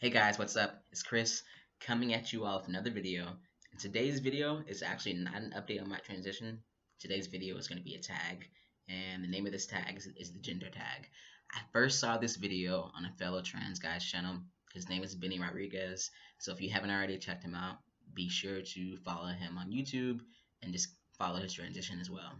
Hey guys, what's up? It's Chris coming at you all with another video. And today's video is actually not an update on my transition. Today's video is going to be a tag, and the name of this tag is the gender tag. I first saw this video on a fellow trans guy's channel. His name is Benni Rodriguez. So if you haven't already checked him out, be sure to follow him on YouTube and just follow his transition as well.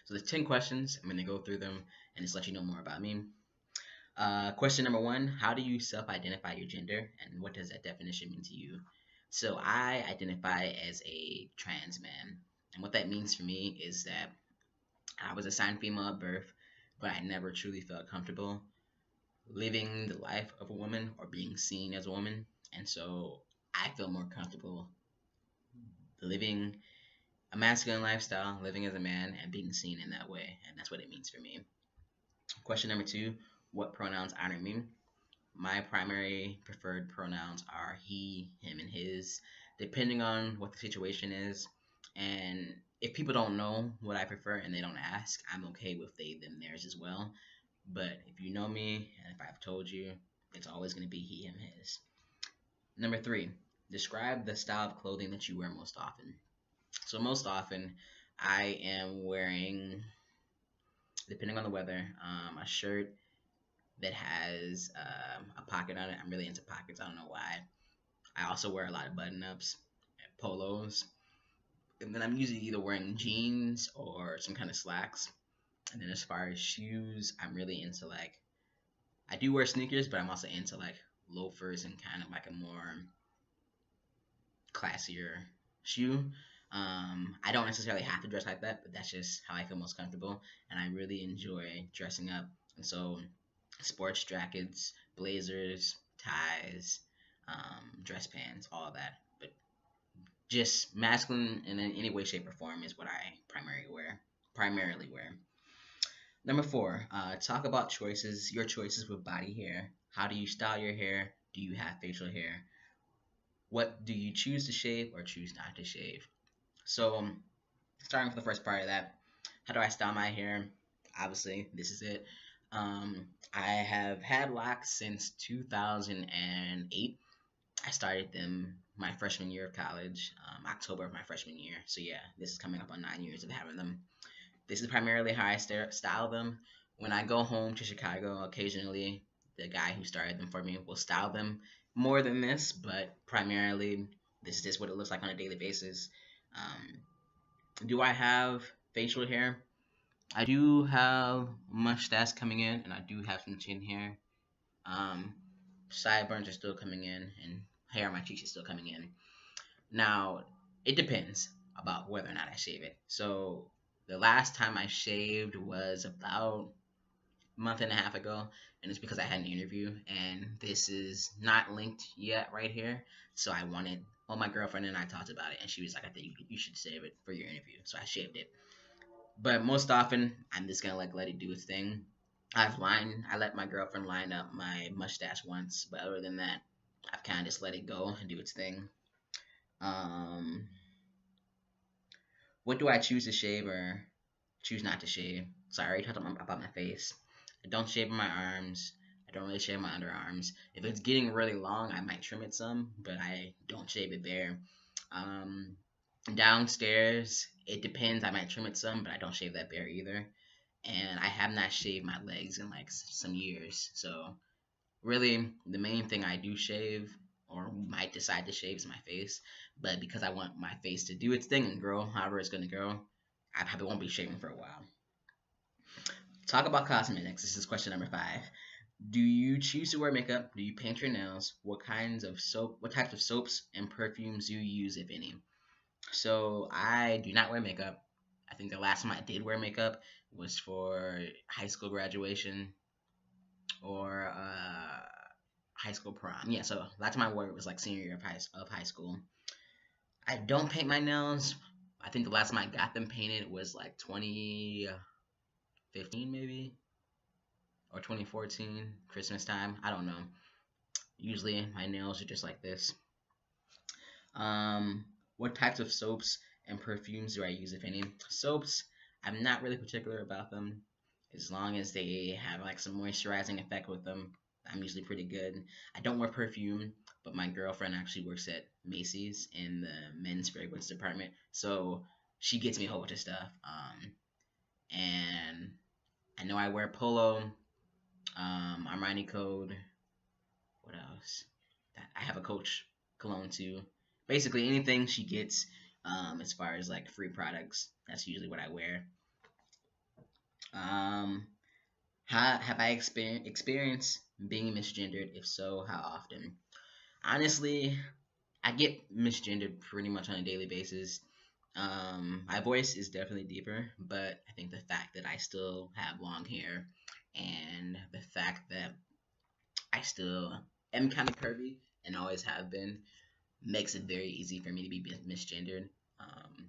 So there's 10 questions. I'm going to go through them and just let you know more about me. Question number one, how do you self-identify your gender and what does that definition mean to you? So I identify as a trans man, and what that means for me is that I was assigned female at birth, but I never truly felt comfortable living the life of a woman or being seen as a woman, and so I feel more comfortable living a masculine lifestyle, living as a man, and being seen in that way, and that's what it means for me. Question number two, what pronouns honor me? My primary preferred pronouns are he, him, and his, depending on what the situation is. And if people don't know what I prefer and they don't ask, I'm okay with they, them, theirs as well. But if you know me, and if I've told you, it's always going to be he, him, his. Number three, describe the style of clothing that you wear most often. So most often, I am wearing, depending on the weather, a shirt that has a pocket on it. I'm really into pockets. I don't know why. I also wear a lot of button-ups, polos, and then I'm usually either wearing jeans or some kind of slacks. And then as far as shoes, I'm really into I do wear sneakers, but I'm also into loafers and kind of like a more classier shoe. I don't necessarily have to dress like that, but that's just how I feel most comfortable, and I really enjoy dressing up. And so sports jackets, blazers, ties, dress pants, all of that. But just masculine in any way, shape, or form is what I primarily wear. Number four, talk about your choices with body hair. How do you style your hair? Do you have facial hair? What do you choose to shave or choose not to shave? So, starting with the first part of that, how do I style my hair? Obviously, this is it. I have had locks since 2008. I started them my freshman year of college, October of my freshman year. So yeah, this is coming up on 9 years of having them. This is primarily how I style them. When I go home to Chicago, occasionally the guy who started them for me will style them more than this, but primarily this is just what it looks like on a daily basis. Do I have facial hair? I do have mustache coming in, and I do have some chin hair. Sideburns are still coming in, and hair on my cheeks is still coming in. Now, it depends about whether or not I shave it. So, the last time I shaved was about a month and a half ago, and it's because I had an interview, and this is not linked yet right here. So, my girlfriend and I talked about it, and she was like, I think you should shave it for your interview. So, I shaved it. But most often, I'm just gonna let it do its thing. I let my girlfriend line up my mustache once, but other than that, I've kind of just let it go and do its thing. What do I choose to shave or choose not to shave? So I already talked about my face. I don't shave my arms. I don't really shave my underarms. If it's getting really long, I might trim it some, but I don't shave it there. Downstairs, it depends. I might trim it some, but I don't shave that bare either. And I have not shaved my legs in some years. So really, the main thing I do shave or might decide to shave is my face. But because I want my face to do its thing and grow however it's going to grow, I probably won't be shaving for a while. Talk about cosmetics. This is question number five. Do you choose to wear makeup? Do you paint your nails? What types of soaps and perfumes do you use, if any? So I do not wear makeup. I think the last time I did wear makeup was for high school graduation or high school prom. Yeah, so last time I wore it was senior year of high school. I don't paint my nails. I think the last time I got them painted was 2015 maybe, or 2014, Christmas time. I don't know. Usually my nails are just like this. What types of soaps and perfumes do I use, if any? Soaps, I'm not really particular about them, as long as they have some moisturizing effect with them. I'm usually pretty good. I don't wear perfume, but my girlfriend actually works at Macy's in the men's fragrance department, so she gets me a whole bunch of stuff. And I know I wear Polo, Armani Code. What else? I have a Coach cologne too. Basically, anything she gets, as far as like free products, that's usually what I wear. Um, how have I experienced being misgendered? If so, how often? Honestly, I get misgendered pretty much on a daily basis. My voice is definitely deeper, but I think the fact that I still have long hair and the fact that I still am kind of curvy and always have been makes it very easy for me to be misgendered. Um,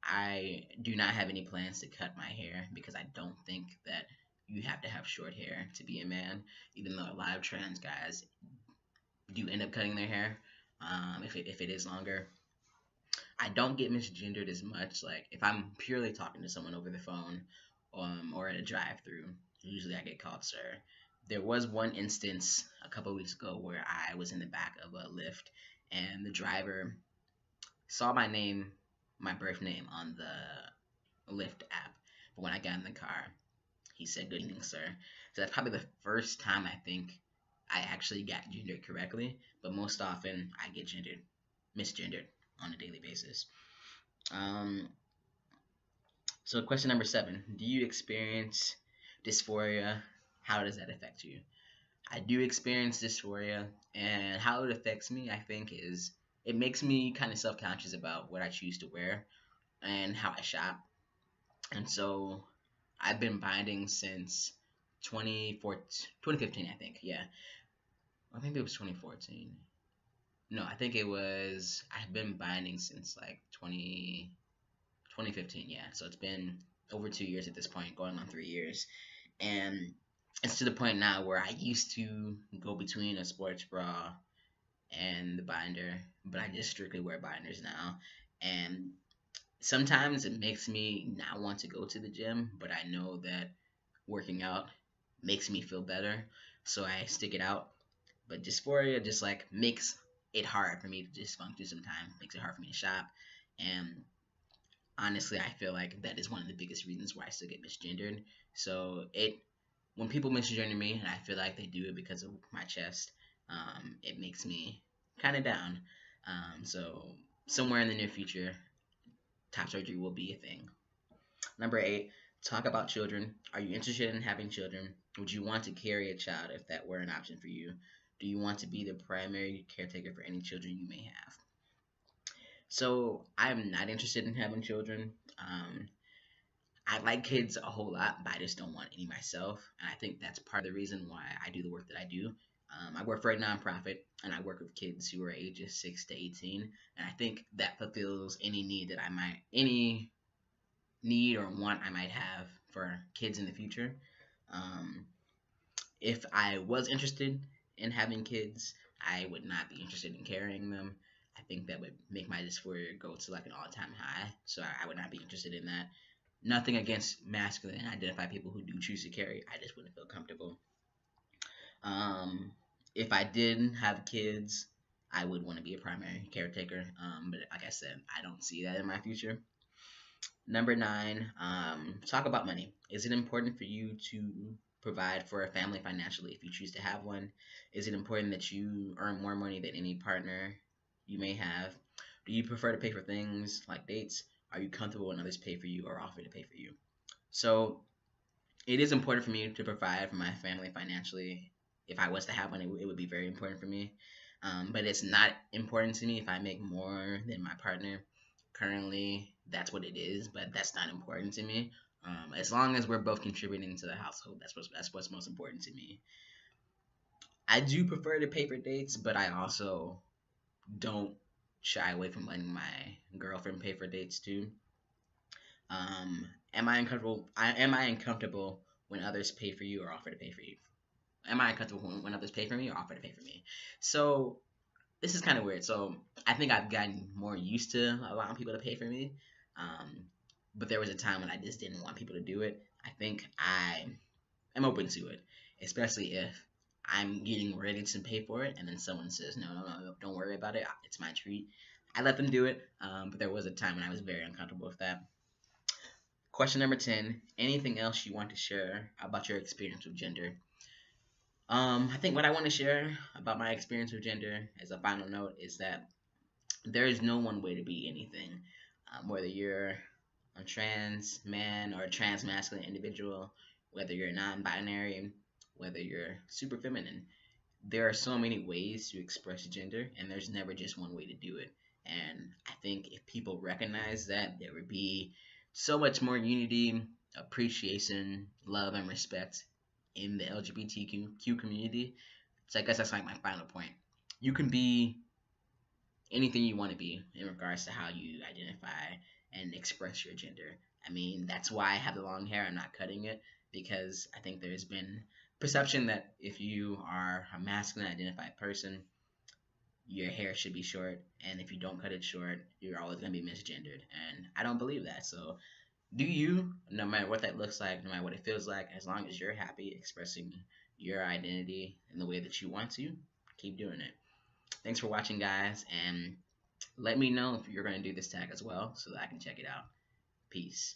I do not have any plans to cut my hair because I don't think that you have to have short hair to be a man, even though a lot of trans guys do end up cutting their hair, if it is longer. I don't get misgendered as much. Like if I'm purely talking to someone over the phone, or at a drive-through, usually I get called sir. There was one instance a couple of weeks ago where I was in the back of a Lyft, and the driver saw my name, my birth name on the Lyft app. But when I got in the car, he said, "Good evening, sir." So that's probably the first time I think I actually got gendered correctly. But most often, I get misgendered on a daily basis. Um, so question number 7: do you experience dysphoria? How does that affect you? I do experience dysphoria, and how it affects me, I think, is it makes me kind of self-conscious about what I choose to wear and how I shop. And so I've been binding since 2015, I think. Yeah. Or maybe it was 2014. No, I think it was, I've been binding since like 2015. Yeah. So it's been over 2 years at this point, going on 3 years. And it's to the point now where I used to go between a sports bra and the binder, but I just strictly wear binders now. And sometimes it makes me not want to go to the gym, but I know that working out makes me feel better, so I stick it out. But dysphoria just like makes it hard for me to just function sometimes, makes it hard for me to shop. And honestly, I feel like that is one of the biggest reasons why I still get misgendered. So when people misgender me, and I feel like they do it because of my chest, it makes me kind of down. So somewhere in the near future, top surgery will be a thing. Number 8, talk about children. Are you interested in having children? Would you want to carry a child if that were an option for you? Do you want to be the primary caretaker for any children you may have? So I'm not interested in having children. I like kids a whole lot, but I just don't want any myself. And I think that's part of the reason why I do the work that I do. I work for a nonprofit, and I work with kids who are ages 6 to 18. And I think that fulfills any need or want I might have for kids in the future. Um, if I was interested in having kids, I would not be interested in carrying them. I think that would make my dysphoria go to like an all-time high. So I would not be interested in that. Nothing against masculine identified people who do choose to carry. I just wouldn't feel comfortable. If I did have kids, I would want to be a primary caretaker. But like I said, I don't see that in my future. Number 9, talk about money. Is it important for you to provide for a family financially if you choose to have one? Is it important that you earn more money than any partner you may have? Do you prefer to pay for things like dates? Are you comfortable when others pay for you or offer to pay for you? So it is important for me to provide for my family financially. If I was to have one, it would be very important for me. But it's not important to me if I make more than my partner. Currently, that's what it is, but that's not important to me. As long as we're both contributing to the household, that's what's most important to me. I do prefer to pay for dates, but I also don't shy away from letting my girlfriend pay for dates too. Am I uncomfortable? Am I uncomfortable when others pay for you or offer to pay for you? Am I uncomfortable when others pay for me or offer to pay for me? So this is kind of weird. So I think I've gotten more used to allowing people to pay for me. But there was a time when I just didn't want people to do it. I think I am open to it, especially if I'm getting ready to pay for it, and then someone says, no, no, no, don't worry about it. It's my treat. I let them do it, but there was a time when I was very uncomfortable with that. Question number 10. Anything else you want to share about your experience with gender? I think what I want to share about my experience with gender as a final note is that there is no one way to be anything. Whether you're a trans man or a trans masculine individual, whether you're non binary, whether you're super feminine, there are so many ways to express gender, and there's never just one way to do it. And I think if people recognize that, there would be so much more unity, appreciation, love, and respect in the LGBTQ community. So I guess that's like my final point. You can be anything you want to be in regards to how you identify and express your gender. I mean, that's why I have the long hair. I'm not cutting it because I think there's been perception that if you are a masculine identified person, your hair should be short, and if you don't cut it short, you're always going to be misgendered. And I don't believe that. So, do you, no matter what that looks like, no matter what it feels like, as long as you're happy expressing your identity in the way that you want to, keep doing it. Thanks for watching, guys, and let me know if you're going to do this tag as well so that I can check it out. Peace.